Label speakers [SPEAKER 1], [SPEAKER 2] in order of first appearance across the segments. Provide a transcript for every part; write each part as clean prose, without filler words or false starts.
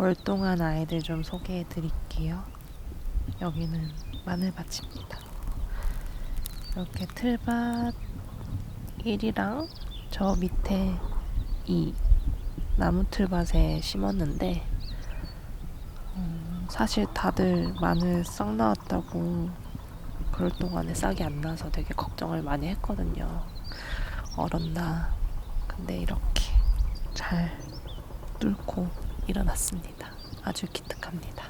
[SPEAKER 1] 월동한 아이들 좀 소개해 드릴게요. 여기는 마늘밭입니다. 이렇게 틀밭 1이랑 저 밑에 2 나무 틀밭에 심었는데 사실 다들 마늘 싹 나왔다고 그럴 동안에 싹이 안 나서 되게 걱정을 많이 했거든요. 얼었나. 근데 이렇게 잘 뚫고 일어났습니다. 아주 기특합니다.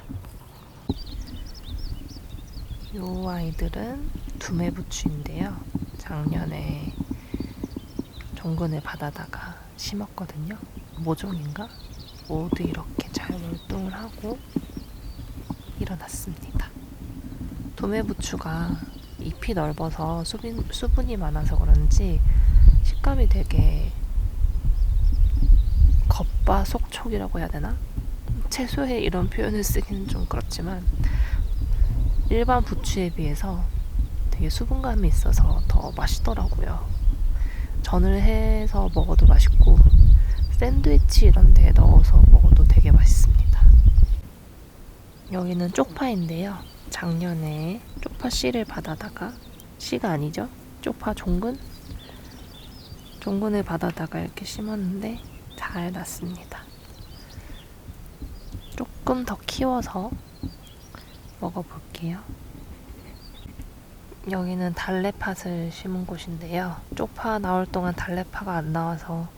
[SPEAKER 1] 요 아이들은 두매부추인데요. 작년에 종근을 받아다가 심었거든요. 모종인가? 모두 이렇게 잘 월동을 하고 일어났습니다. 도매부추가 잎이 넓어서 수분이 많아서 그런지 식감이 되게 겉바속촉이라고 해야 되나? 채소에 이런 표현을 쓰기는 좀 그렇지만 일반 부추에 비해서 되게 수분감이 있어서 더 맛있더라고요. 전을 해서 먹어도 맛있고 샌드위치 이런 데 넣어서 먹어도 되게 맛있습니다. 여기는 쪽파인데요. 작년에 쪽파 씨를 받아다가 씨가 아니죠? 쪽파 종근? 종근을 받아다가 이렇게 심었는데 잘 났습니다. 조금 더 키워서 먹어볼게요. 여기는 달래팥을 심은 곳인데요. 쪽파 나올 동안 달래파가 안 나와서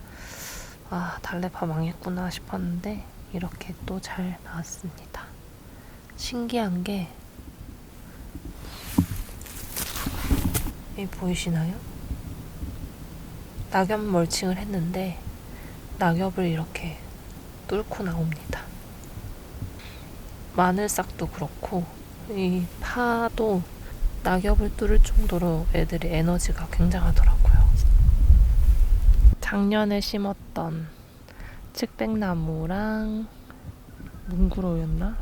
[SPEAKER 1] 달래파 망했구나 싶었는데 이렇게 또 잘 나왔습니다. 신기한 게 여기 보이시나요? 낙엽 멀칭을 했는데 낙엽을 이렇게 뚫고 나옵니다. 마늘싹도 그렇고 이 파도 낙엽을 뚫을 정도로 애들이 에너지가 굉장하더라고요. 작년에 심었던 측백나무랑 뭉그로였나?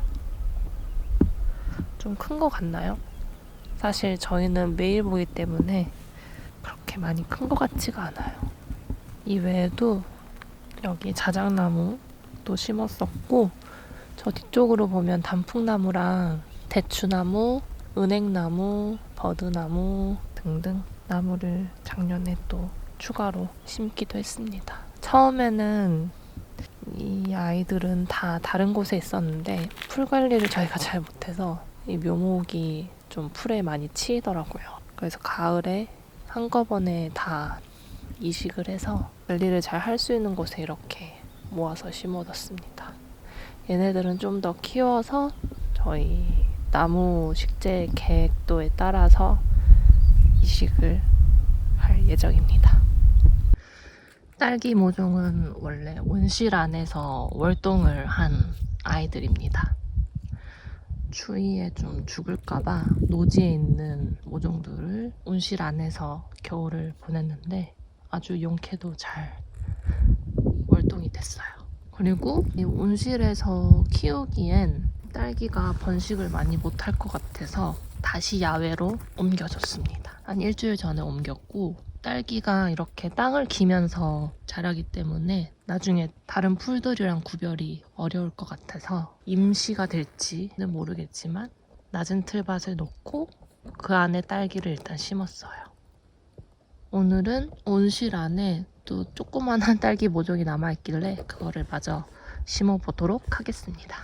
[SPEAKER 1] 좀 큰 거 같나요? 사실 저희는 매일 보기 때문에 그렇게 많이 큰 거 같지가 않아요. 이 외에도 여기 자작나무도 심었었고 저 뒤쪽으로 보면 단풍나무랑 대추나무, 은행나무, 버드나무 등등 나무를 작년에 또 추가로 심기도 했습니다. 처음에는 이 아이들은 다 다른 곳에 있었는데 풀 관리를 저희가 잘 못해서 이 묘목이 좀 풀에 많이 치이더라고요. 그래서 가을에 한꺼번에 다 이식을 해서 관리를 잘 할 수 있는 곳에 이렇게 모아서 심어뒀습니다. 얘네들은 좀 더 키워서 저희 나무 식재 계획도에 따라서 이식을 할 예정입니다. 딸기 모종은 원래 온실 안에서 월동을 한 아이들입니다. 추위에 좀 죽을까봐 노지에 있는 모종들을 온실 안에서 겨울을 보냈는데 아주 용케도 잘 월동이 됐어요. 그리고 이 온실에서 키우기엔 딸기가 번식을 많이 못할 것 같아서 다시 야외로 옮겨줬습니다. 한 일주일 전에 옮겼고 딸기가 이렇게 땅을 기면서 자라기 때문에 나중에 다른 풀들이랑 구별이 어려울 것 같아서 임시가 될지는 모르겠지만 낮은 틀밭을 놓고 그 안에 딸기를 일단 심었어요. 오늘은 온실 안에 또 조그만한 딸기 모종이 남아있길래 그거를 마저 심어보도록 하겠습니다.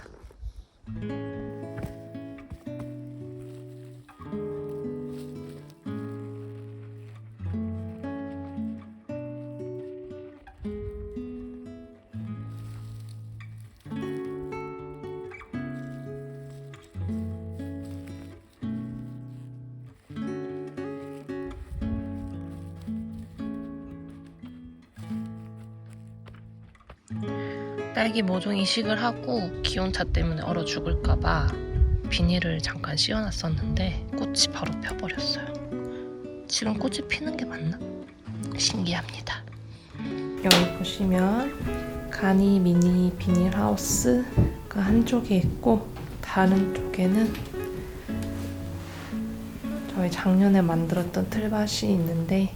[SPEAKER 1] 딸기 모종 이식을 하고 기온차 때문에 얼어 죽을까봐 비닐을 잠깐 씌워놨었는데 꽃이 바로 펴버렸어요. 지금 꽃이 피는 게 맞나? 신기합니다. 여기 보시면 가니 미니 비닐하우스가 한쪽에 있고 다른 쪽에는 저희 작년에 만들었던 틀밭이 있는데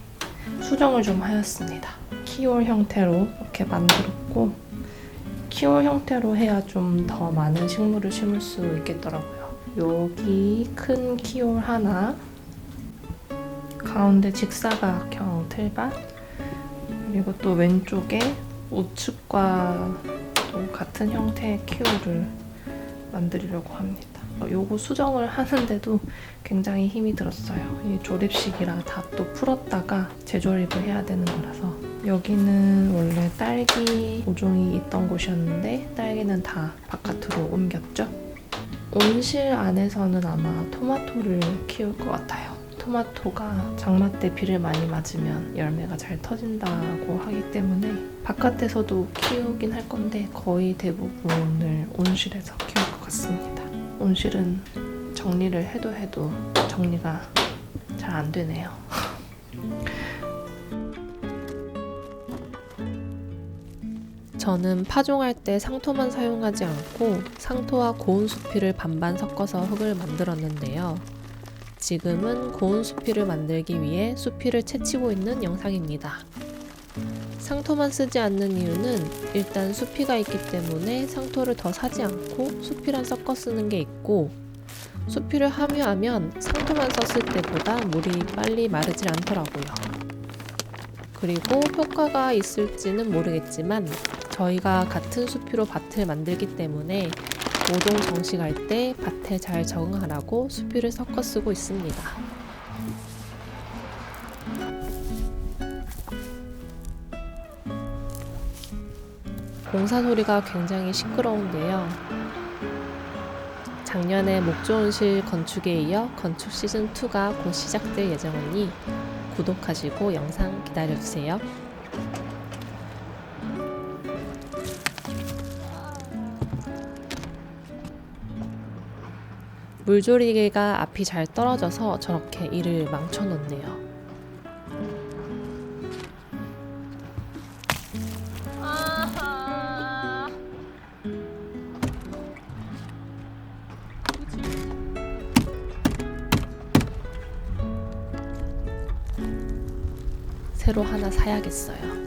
[SPEAKER 1] 수정을 좀 하였습니다. 키홀 형태로 이렇게 만들었고 키울 형태로 해야 좀 더 많은 식물을 심을 수 있겠더라고요. 여기 큰 키울 하나, 가운데 직사각형 틀밭, 그리고 또 왼쪽에 우측과 또 같은 형태의 키울을 만들려고 합니다. 요거 수정을 하는데도 굉장히 힘이 들었어요. 이 조립식이라 다 또 풀었다가 재조립을 해야 되는 거라서. 여기는 원래 딸기 모종이 있던 곳이었는데 딸기는 다 바깥으로 옮겼죠. 온실 안에서는 아마 토마토를 키울 것 같아요. 토마토가 장마 때 비를 많이 맞으면 열매가 잘 터진다고 하기 때문에 바깥에서도 키우긴 할 건데 거의 대부분을 온실에서 키울 것 같습니다. 온실은 정리를 해도 정리가 잘 안 되네요. 저는 파종할 때 상토만 사용하지 않고 상토와 고운 수피를 반반 섞어서 흙을 만들었는데요. 지금은 고운 수피를 만들기 위해 수피를 채치고 있는 영상입니다. 상토만 쓰지 않는 이유는 일단 수피가 있기 때문에 상토를 더 사지 않고 수피랑 섞어 쓰는 게 있고, 수피를 함유하면 상토만 썼을 때보다 물이 빨리 마르질 않더라고요. 그리고 효과가 있을지는 모르겠지만 저희가 같은 수피로 밭을 만들기 때문에 모종 정식할 때 밭에 잘 적응하라고 수피를 섞어 쓰고 있습니다. 공사 소리가 굉장히 시끄러운데요. 작년에 목조온실 건축에 이어 건축 시즌2가 곧 시작될 예정이니 구독하시고 영상 기다려주세요. 물조리개가 앞이 잘 떨어져서 저렇게 일을 망쳐놓네요. 새로 하나 사야겠어요.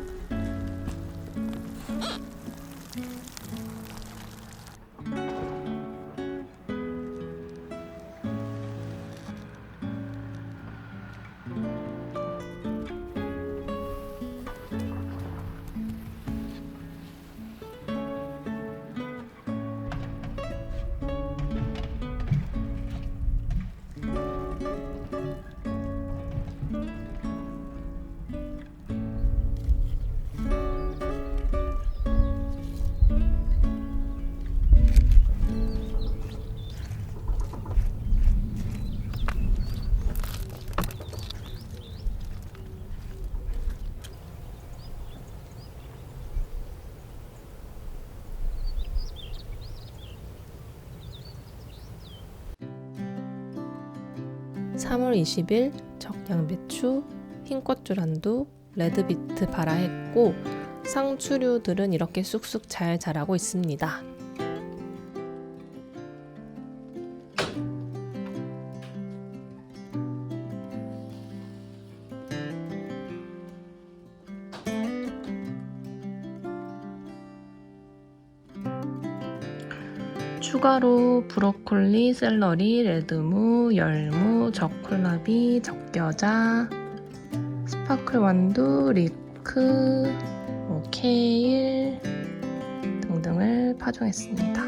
[SPEAKER 1] (3월 20일) 적양배추, 흰꽃주란두, 레드비트 발화했고 상추류들은 이렇게 쑥쑥 잘 자라고 있습니다. 추가로 브로콜리, 샐러리, 레드무, 열무, 적콜라비, 적겨자, 스파클 완두, 리크, 케일 등등을 파종했습니다.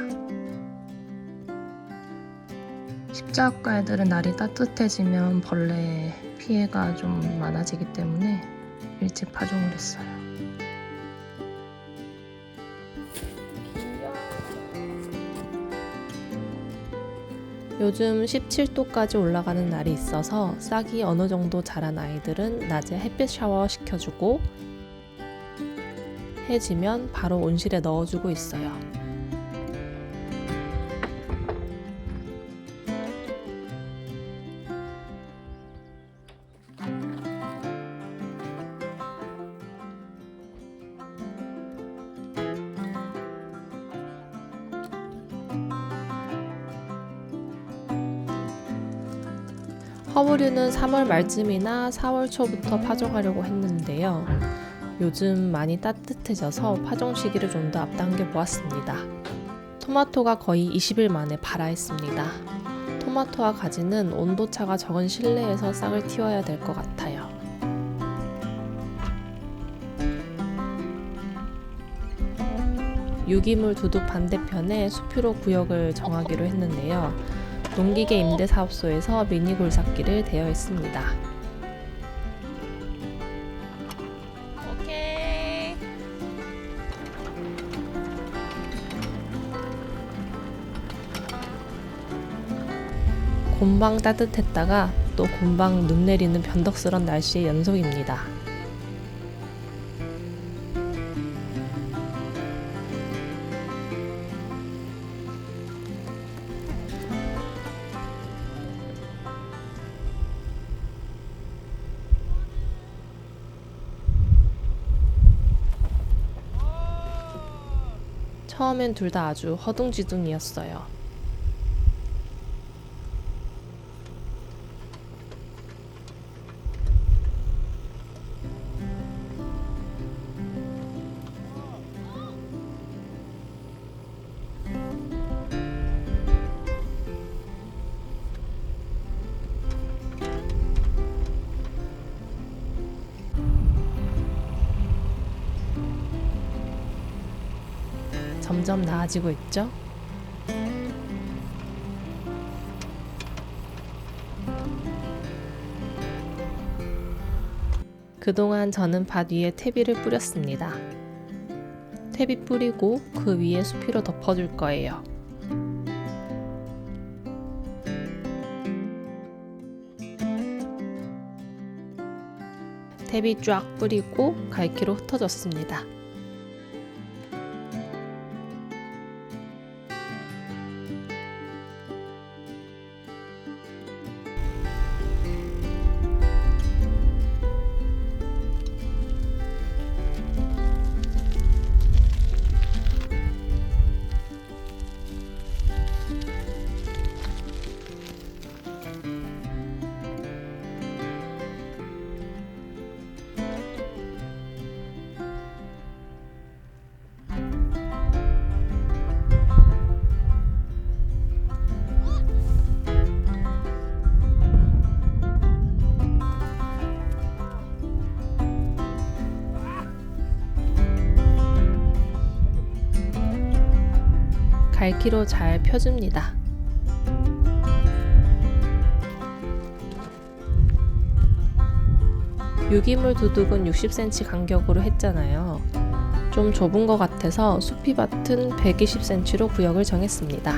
[SPEAKER 1] 십자가 애들은 날이 따뜻해지면 벌레 피해가 좀 많아지기 때문에 일찍 파종을 했어요. 요즘 17도까지 올라가는 날이 있어서 싹이 어느 정도 자란 아이들은 낮에 햇빛 샤워 시켜주고 해지면 바로 온실에 넣어주고 있어요. 허브류는 3월 말쯤이나 4월 초부터 파종하려고 했는데요. 요즘 많이 따뜻해져서 파종 시기를 좀 더 앞당겨 보았습니다. 토마토가 거의 20일 만에 발화했습니다. 토마토와 가지는 온도차가 적은 실내에서 싹을 틔워야 될 것 같아요. 유기물 두둑 반대편에 수피로 구역을 정하기로 했는데요. 농기계 임대사업소에서 미니 굴삭기를 대여했습니다. 오케이. 곰방 따뜻했다가 또 곰방 눈 내리는 변덕스런 날씨의 연속입니다. 처음엔 둘 다 아주 허둥지둥이었어요. 점점 나아지고 있죠? 그동안 저는 밭 위에 퇴비를 뿌렸습니다. 퇴비 뿌리고 그 위에 수피로 덮어줄 거예요. 퇴비 쫙 뿌리고 갈기로 흩어졌습니다. 갈기로 잘 펴줍니다. 유기물 두둑은 60cm 간격으로 했잖아요. 좀 좁은 것 같아서 수피밭은 120cm로 구역을 정했습니다.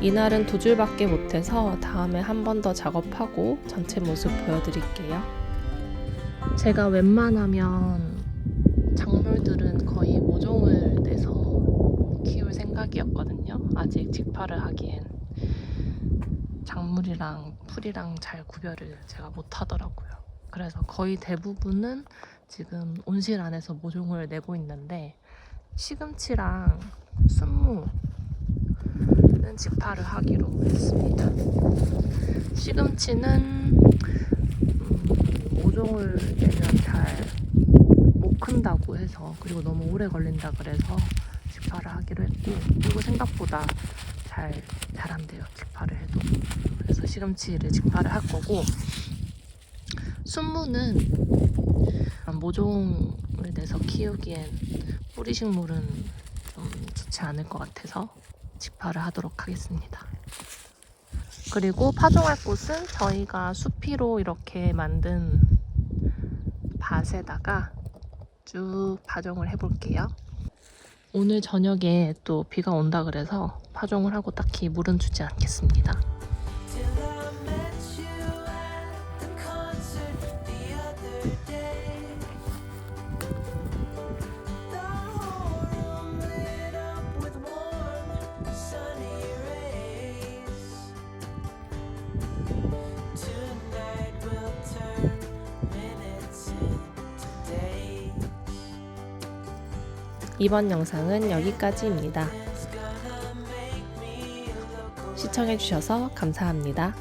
[SPEAKER 1] 이날은 2줄밖에 못해서 다음에 한 번 더 작업하고 전체 모습 보여드릴게요. 제가 웬만하면 작물들은 거의 모종을 내서 키울 생각이었거든요. 아직 직파를 하기엔 작물이랑 풀이랑 잘 구별을 제가 못하더라고요. 그래서 거의 대부분은 지금 온실 안에서 모종을 내고 있는데 시금치랑 순무 직파를 하기로 했습니다. 시금치는 모종을 내면 잘 못 큰다고 해서, 그리고 너무 오래 걸린다 그래서 직파를 하기로 했고, 그리고 생각보다 잘 자란대요, 직파를 해도. 그래서 시금치를 직파를 할 거고, 순무는 모종을 내서 키우기엔 뿌리식물은 좀 좋지 않을 것 같아서 직파를 하도록 하겠습니다. 그리고 파종할 곳은 저희가 수피로 이렇게 만든 밭에다가 쭉 파종을 해볼게요. 오늘 저녁에 또 비가 온다 그래서 파종을 하고 딱히 물은 주지 않겠습니다.
[SPEAKER 2] Till I met you at the concert the other day.
[SPEAKER 1] 이번 영상은 여기까지입니다. 시청해주셔서 감사합니다.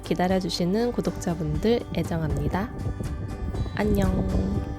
[SPEAKER 1] 기다려주시는 구독자분들 애정합니다. 안녕.